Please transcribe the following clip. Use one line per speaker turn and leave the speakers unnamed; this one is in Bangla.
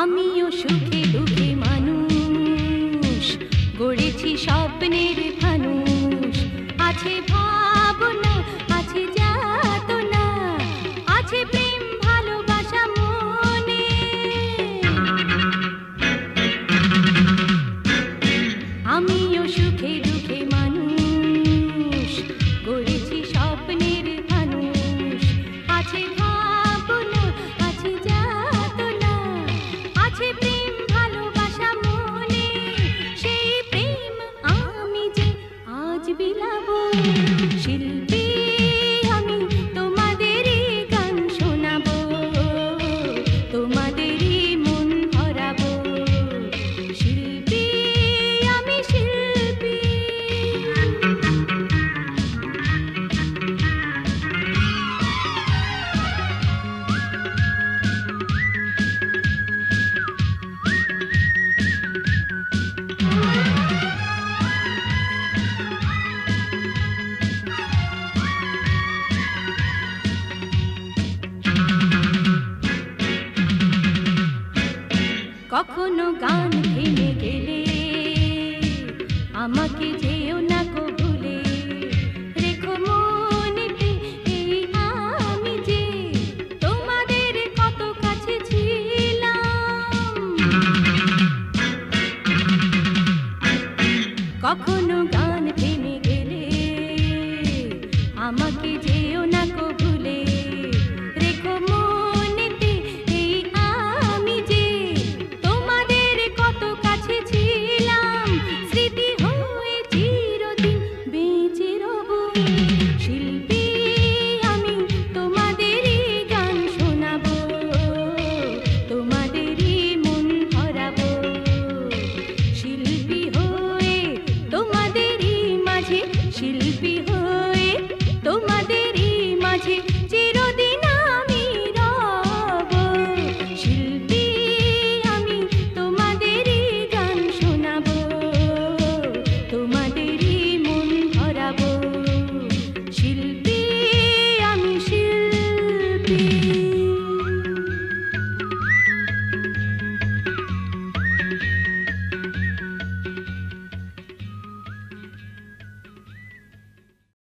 আমিও সুখে দুঃখে মানুষ, গড়েছি স্বপ্নের ফানুষ। আছে ভাবনা, আছে যাতনা, আছে প্রেম ভালোবাসা মনে। আমিও সুখে দুঃখে মানুষ, গড়েছি স্বপ্নের ফানুষ। আছে ভাবনা, আছে যাতনা, আছে প্রেম ভালোবাসা মনে। সেই প্রেম আমি যে আজ বিলাবো, শিল্পী আমি তোমাদেরই গান শোনাবো, তোমাদেরই মন ভরাবো। শিল্পী আমি শিল্পী। কখনো গান থেমে গেলে আমাকে যেও না গো ভুলে। রেখো মনেতে এই আমি যে তোমাদের কত কাছে ছিলাম।